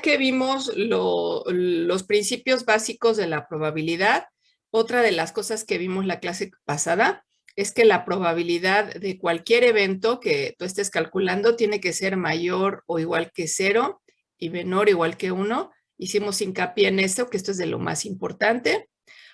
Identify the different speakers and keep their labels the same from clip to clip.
Speaker 1: que vimos los principios básicos de la probabilidad, otra de las cosas que vimos la clase pasada es que la probabilidad de cualquier evento que tú estés calculando tiene que ser mayor o igual que 0 y menor o igual que 1. Hicimos hincapié en esto, que esto es de lo más importante.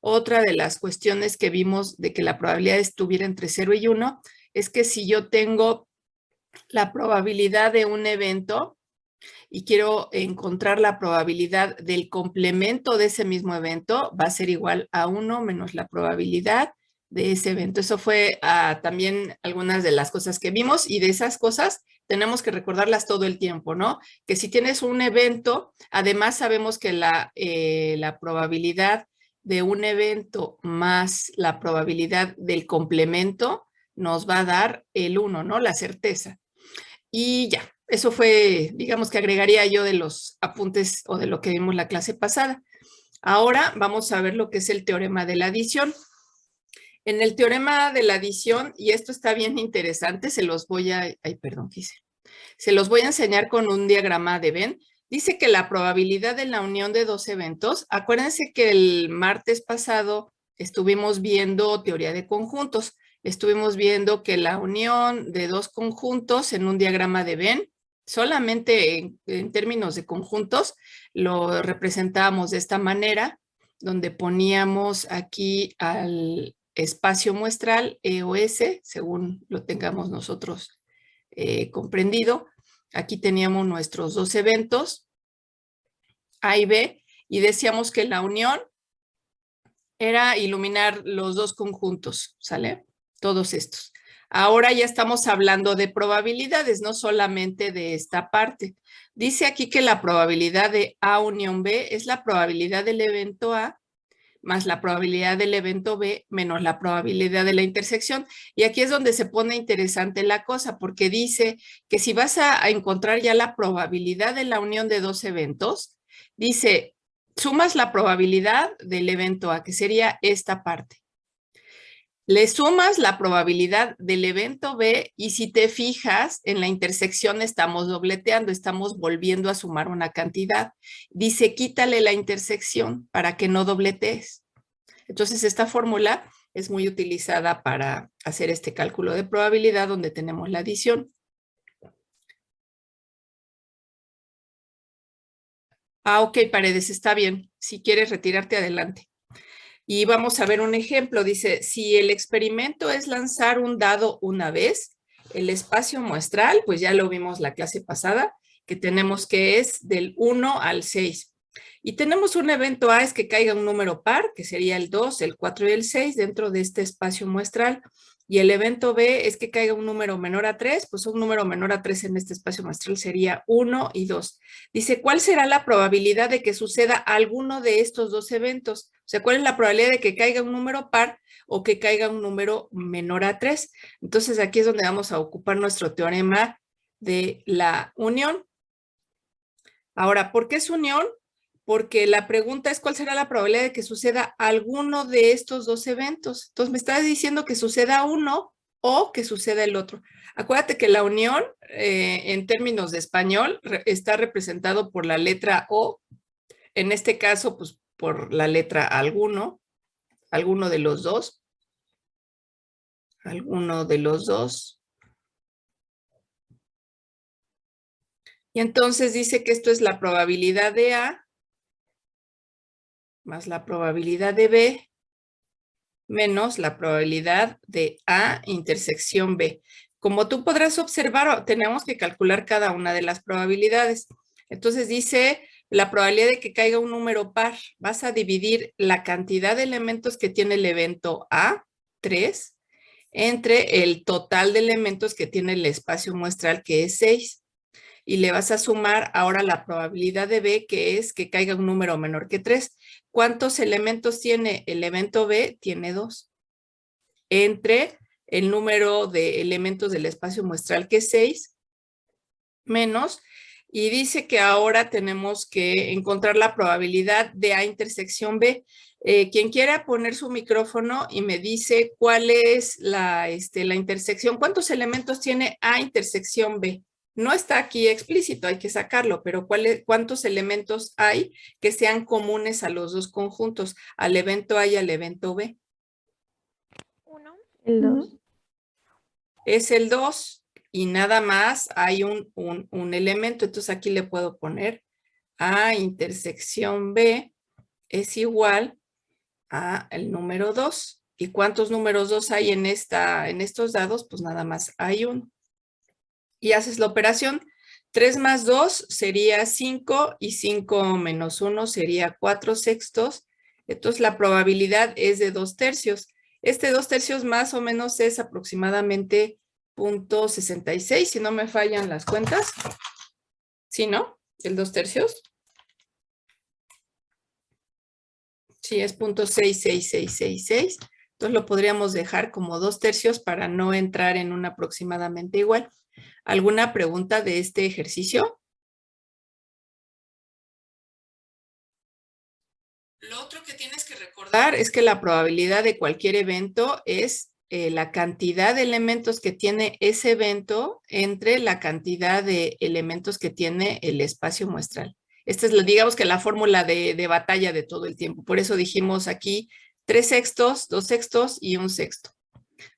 Speaker 1: Otra de las cuestiones que vimos de que la probabilidad estuviera entre 0 y 1 es que si yo tengo la probabilidad de un evento y quiero encontrar la probabilidad del complemento de ese mismo evento, va a ser igual a 1 menos la probabilidad de ese evento. Eso fue también algunas de las cosas que vimos, y de esas cosas tenemos que recordarlas todo el tiempo, ¿no? Que si tienes un evento, además sabemos que la probabilidad de un evento más la probabilidad del complemento nos va a dar el 1, ¿no? La certeza. Y ya, eso fue, digamos que agregaría yo de los apuntes o de lo que vimos la clase pasada. Ahora vamos a ver lo que es el teorema de la adición. En el teorema de la adición, y esto está bien interesante, se los voy a, se los voy a enseñar con un diagrama de Venn. Dice que la probabilidad de la unión de dos eventos, acuérdense que el martes pasado estuvimos viendo teoría de conjuntos. Estuvimos viendo que la unión de dos conjuntos en un diagrama de Venn, solamente en términos de conjuntos, lo representábamos de esta manera, donde poníamos aquí al espacio muestral E o S, según lo tengamos nosotros comprendido. Aquí teníamos nuestros dos eventos, A y B, y decíamos que la unión era iluminar los dos conjuntos, ¿sale? Todos estos. Ahora ya estamos hablando de probabilidades, no solamente de esta parte. Dice aquí que la probabilidad de A unión B es la probabilidad del evento A más la probabilidad del evento B menos la probabilidad de la intersección. Y aquí es donde se pone interesante la cosa, porque dice que si vas a encontrar ya la probabilidad de la unión de dos eventos, dice, sumas la probabilidad del evento A, que sería esta parte. Le sumas la probabilidad del evento B y si te fijas, en la intersección estamos dobleteando, estamos volviendo a sumar una cantidad. Dice, quítale la intersección para que no dobletees. Entonces, esta fórmula es muy utilizada para hacer este cálculo de probabilidad donde tenemos la adición. Ok, Paredes, está bien. Si quieres retirarte, adelante. Y vamos a ver un ejemplo. Dice, si el experimento es lanzar un dado una vez, el espacio muestral, pues ya lo vimos la clase pasada, que tenemos que es del 1 al 6. Y tenemos un evento A, es que caiga un número par, que sería el 2, el 4 y el 6 dentro de este espacio muestral. Y el evento B es que caiga un número menor a 3, pues un número menor a 3 en este espacio muestral sería 1 y 2. Dice, ¿cuál será la probabilidad de que suceda alguno de estos dos eventos? O sea, ¿cuál es la probabilidad de que caiga un número par o que caiga un número menor a 3? Entonces, aquí es donde vamos a ocupar nuestro teorema de la unión. Ahora, ¿por qué es unión? Porque la pregunta es cuál será la probabilidad de que suceda alguno de estos dos eventos. Entonces, me está diciendo que suceda uno o que suceda el otro. Acuérdate que la unión, en términos de español, está representado por la letra O. En este caso, pues por la letra alguno de los dos. Alguno de los dos. Y entonces dice que esto es la probabilidad de A más la probabilidad de B menos la probabilidad de A intersección B. Como tú podrás observar, tenemos que calcular cada una de las probabilidades. Entonces dice la probabilidad de que caiga un número par. Vas a dividir la cantidad de elementos que tiene el evento A, 3, entre el total de elementos que tiene el espacio muestral, que es 6. Y le vas a sumar ahora la probabilidad de B, que es que caiga un número menor que 3. ¿Cuántos elementos tiene el evento B? Tiene 2. Entre el número de elementos del espacio muestral, que es 6, menos, y dice que ahora tenemos que encontrar la probabilidad de A intersección B. Quien quiera poner su micrófono y me dice cuál es la intersección, ¿cuántos elementos tiene A intersección B? No está aquí explícito, hay que sacarlo, pero ¿cuántos elementos hay que sean comunes a los dos conjuntos, al evento A y al evento B?
Speaker 2: Uno. El 2.
Speaker 1: Es el 2 y nada más hay un elemento, entonces aquí le puedo poner A intersección B es igual a el número 2. ¿Y cuántos números 2 hay en estos dados? Pues nada más hay uno. Y haces la operación. 3 más 2 sería 5 y 5 menos 1 sería 4 sextos. Entonces la probabilidad es de 2 tercios. Este 2 tercios más o menos es aproximadamente 0.66, si no me fallan las cuentas. ¿Sí, no? El 2 tercios. Sí, es 0.66666. Entonces lo podríamos dejar como 2 tercios para no entrar en un aproximadamente igual. ¿Alguna pregunta de este ejercicio? Lo otro que tienes que recordar es que la probabilidad de cualquier evento es la cantidad de elementos que tiene ese evento entre la cantidad de elementos que tiene el espacio muestral. Esta es, digamos que la fórmula de batalla de todo el tiempo. Por eso dijimos aquí 3 sextos, 2 sextos y 1 sexto.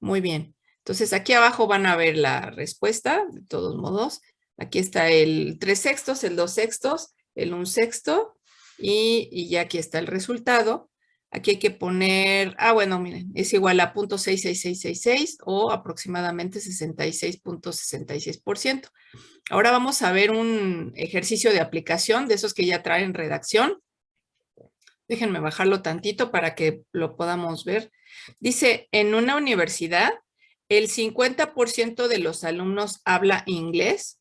Speaker 1: Muy bien. Entonces aquí abajo van a ver la respuesta, de todos modos. Aquí está el 3 sextos, el 2 sextos, el 1 sexto y ya aquí está el resultado. Aquí hay que poner, bueno, miren, es igual a 0.66666 o aproximadamente 66.66%. Ahora vamos a ver un ejercicio de aplicación de esos que ya traen redacción. Déjenme bajarlo tantito para que lo podamos ver. Dice, en una universidad, el 50% de los alumnos habla inglés,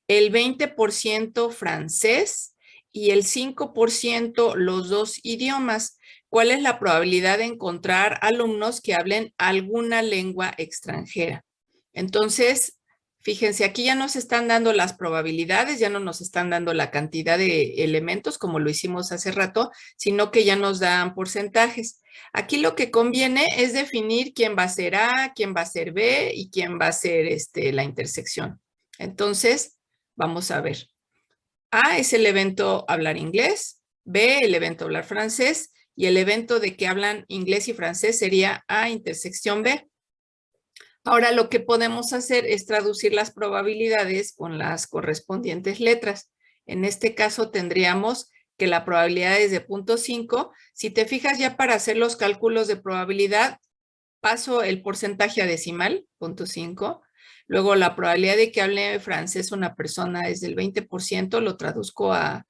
Speaker 1: el 20% francés y el 5% los dos idiomas. ¿Cuál es la probabilidad de encontrar alumnos que hablen alguna lengua extranjera? Entonces, fíjense, aquí ya nos están dando las probabilidades, ya no nos están dando la cantidad de elementos como lo hicimos hace rato, sino que ya nos dan porcentajes. Aquí lo que conviene es definir quién va a ser A, quién va a ser B y quién va a ser la intersección. Entonces, vamos a ver. A es el evento hablar inglés, B el evento hablar francés y el evento de que hablan inglés y francés sería A intersección B. Ahora lo que podemos hacer es traducir las probabilidades con las correspondientes letras. En este caso tendríamos que la probabilidad es de 0.5. Si te fijas ya para hacer los cálculos de probabilidad, paso el porcentaje a decimal, 0.5. Luego la probabilidad de que hable francés una persona es del 20%, lo traduzco a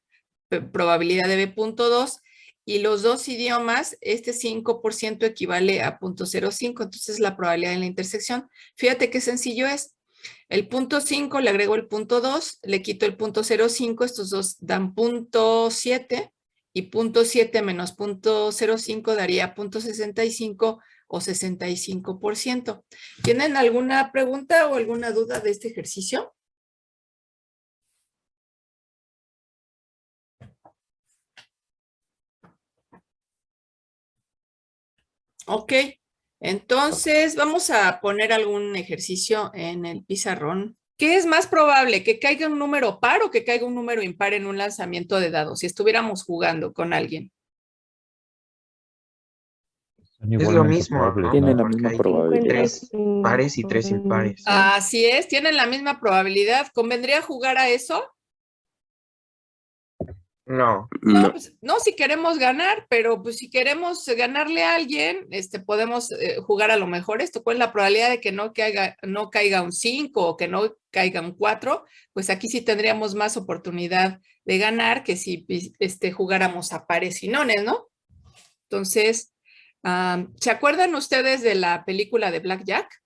Speaker 1: probabilidad de B.2 y los dos idiomas, este 5% equivale a 0.05, entonces la probabilidad de la intersección. Fíjate qué sencillo es. El 0.5 le agrego el 0.2, le quito el 0.05, estos dos dan 0.7 y 0.7 menos 0.05 daría 0.65 o 65%. ¿Tienen alguna pregunta o alguna duda de este ejercicio? Ok, entonces vamos a poner algún ejercicio en el pizarrón. ¿Qué es más probable, que caiga un número par o que caiga un número impar en un lanzamiento de dados? Si estuviéramos jugando con alguien.
Speaker 3: Son
Speaker 4: Es lo
Speaker 3: igualmente
Speaker 4: mismo,
Speaker 3: probables,
Speaker 4: ¿no?
Speaker 5: Tienen la
Speaker 4: Porque
Speaker 5: misma
Speaker 4: hay
Speaker 5: probabilidad.
Speaker 4: 3 pares y 3 impares.
Speaker 1: Así es, tienen la misma probabilidad. ¿Convendría jugar a eso?
Speaker 4: No,
Speaker 1: No, pues, no si queremos ganar, pero pues si queremos ganarle a alguien, podemos jugar a lo mejor esto. ¿Cuál es la probabilidad de que no caiga un 5 o que no caiga un 4? Pues aquí sí tendríamos más oportunidad de ganar que si jugáramos a pares y nones, ¿no? Entonces, ¿se acuerdan ustedes de la película de Blackjack?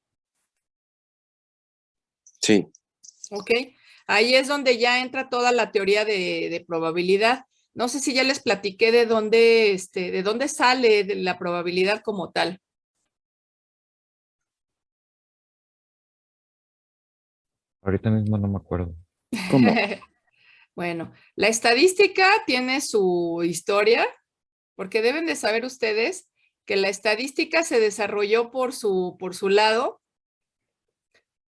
Speaker 5: Sí.
Speaker 1: Ok, ahí es donde ya entra toda la teoría de probabilidad. No sé si ya les platiqué de dónde sale de la probabilidad como tal.
Speaker 3: Ahorita mismo no me acuerdo.
Speaker 5: ¿Cómo?
Speaker 1: Bueno, la estadística tiene su historia, porque deben de saber ustedes que la estadística se desarrolló por su lado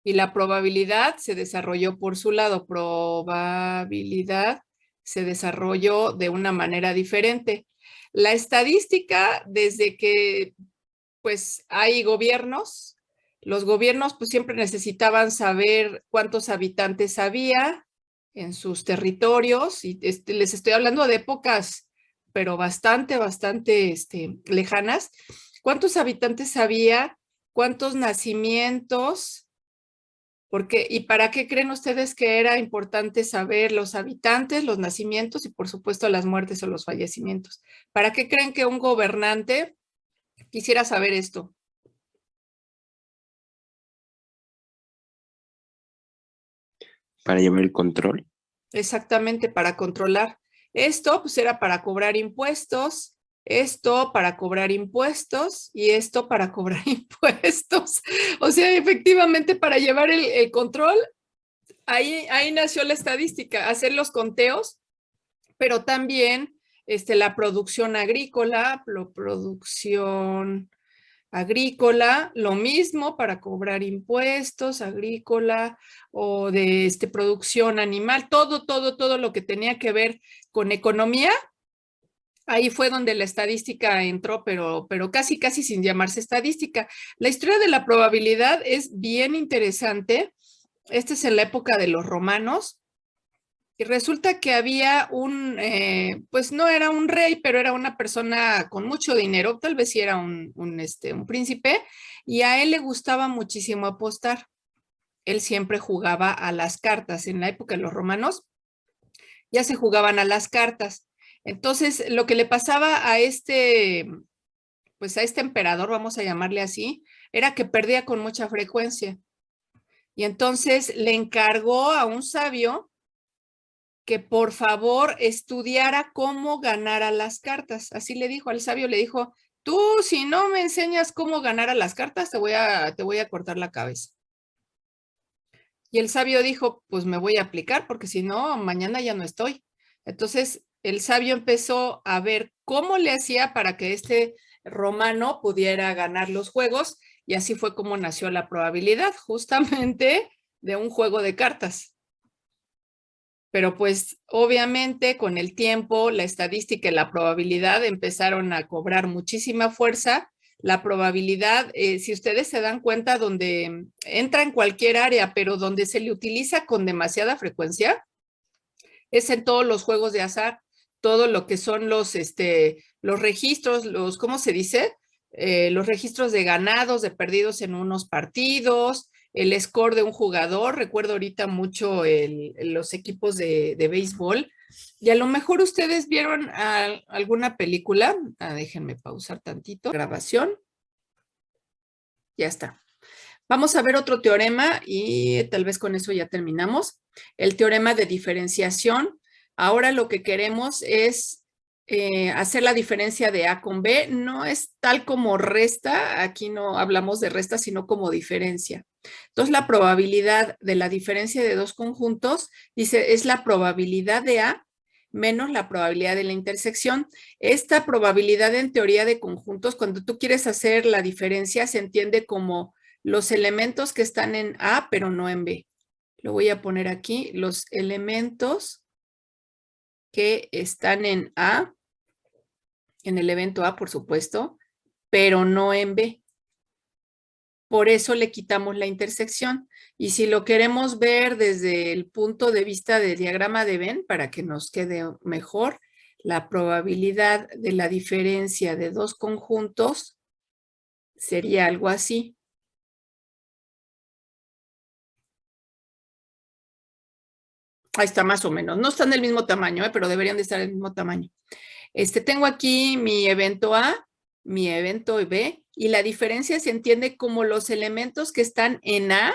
Speaker 1: Y la probabilidad se desarrolló por su lado. Probabilidad se desarrolló de una manera diferente. La estadística, desde que pues hay gobiernos, los gobiernos pues siempre necesitaban saber cuántos habitantes había en sus territorios, y les estoy hablando de épocas, pero bastante lejanas. ¿Cuántos habitantes había? ¿Cuántos nacimientos? Porque, ¿y para qué creen ustedes que era importante saber los habitantes, los nacimientos y por supuesto las muertes o los fallecimientos? ¿Para qué creen que un gobernante quisiera saber esto?
Speaker 5: Para llevar el control.
Speaker 1: Exactamente, para controlar. Esto pues era para cobrar impuestos, esto para cobrar impuestos y esto para cobrar impuestos. O sea, efectivamente para llevar el control, ahí nació la estadística, hacer los conteos, pero también la producción agrícola, lo mismo para cobrar impuestos, agrícola o de producción animal, todo lo que tenía que ver con economía. Ahí fue donde la estadística entró, pero casi sin llamarse estadística. La historia de la probabilidad es bien interesante. Esta es en la época de los romanos. Y resulta que había pues no era un rey, pero era una persona con mucho dinero, tal vez sí era un príncipe, y a él le gustaba muchísimo apostar. Él siempre jugaba a las cartas. En la época de los romanos ya se jugaban a las cartas. Entonces, lo que le pasaba a pues a este emperador, vamos a llamarle así, era que perdía con mucha frecuencia. Y entonces le encargó a un sabio que por favor estudiara cómo ganar a las cartas. Así le dijo al sabio, le dijo, tú si no me enseñas cómo ganar a las cartas, te voy a cortar la cabeza. Y el sabio dijo, pues me voy a aplicar porque si no, mañana ya no estoy. Entonces el sabio empezó a ver cómo le hacía para que este romano pudiera ganar los juegos y así fue como nació la probabilidad, justamente de un juego de cartas. Pero pues obviamente con el tiempo la estadística y la probabilidad empezaron a cobrar muchísima fuerza. La probabilidad, si ustedes se dan cuenta, donde entra en cualquier área, pero donde se le utiliza con demasiada frecuencia, es en todos los juegos de azar, todo lo que son los registros, ¿cómo se dice? Los registros de ganados, de perdidos en unos partidos, el score de un jugador. Recuerdo ahorita mucho los equipos de béisbol. Y a lo mejor ustedes vieron alguna película. Déjenme pausar tantito. Grabación. Ya está. Vamos a ver otro teorema y tal vez con eso ya terminamos. El teorema de diferenciación. Ahora lo que queremos es hacer la diferencia de A con B. No es tal como resta, aquí no hablamos de resta, sino como diferencia. Entonces, la probabilidad de la diferencia de dos conjuntos, dice, es la probabilidad de A menos la probabilidad de la intersección. Esta probabilidad en teoría de conjuntos, cuando tú quieres hacer la diferencia, se entiende como los elementos que están en A, pero no en B. Lo voy a poner aquí, los elementos que están en A, en el evento A, por supuesto, pero no en B. Por eso le quitamos la intersección. Y si lo queremos ver desde el punto de vista del diagrama de Venn, para que nos quede mejor, la probabilidad de la diferencia de dos conjuntos sería algo así. Ahí está más o menos. No están del mismo tamaño, pero deberían de estar del mismo tamaño. Tengo aquí mi evento A, mi evento B, y la diferencia se entiende como los elementos que están en A,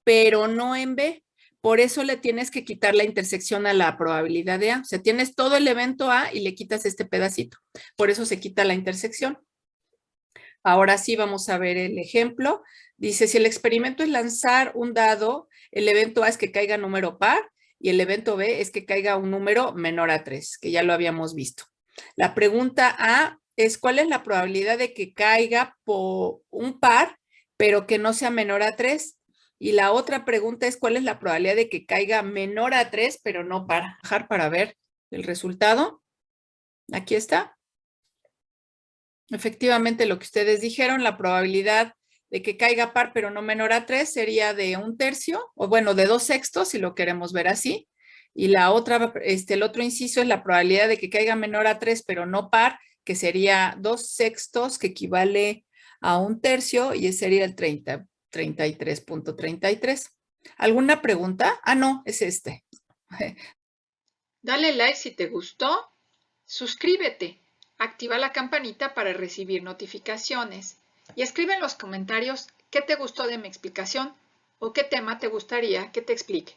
Speaker 1: pero no en B. Por eso le tienes que quitar la intersección a la probabilidad de A. O sea, tienes todo el evento A y le quitas este pedacito. Por eso se quita la intersección. Ahora sí vamos a ver el ejemplo. Dice, si el experimento es lanzar un dado, el evento A es que caiga número par y el evento B es que caiga un número menor a 3, que ya lo habíamos visto. La pregunta A es, ¿cuál es la probabilidad de que caiga por un par, pero que no sea menor a 3? Y la otra pregunta es, ¿cuál es la probabilidad de que caiga menor a 3, pero no par? Bajar para ver el resultado. Aquí está. Efectivamente, lo que ustedes dijeron, la probabilidad de que caiga par, pero no menor a 3, sería de 1/3, o bueno, de 2/6, si lo queremos ver así. Y la otra, el otro inciso es la probabilidad de que caiga menor a 3, pero no par, que sería 2/6, que equivale a 1/3, y ese sería el 33.33. ¿Alguna pregunta? Ah, no, es este. Dale like si te gustó, suscríbete, activa la campanita para recibir notificaciones y escribe en los comentarios qué te gustó de mi explicación o qué tema te gustaría que te explique.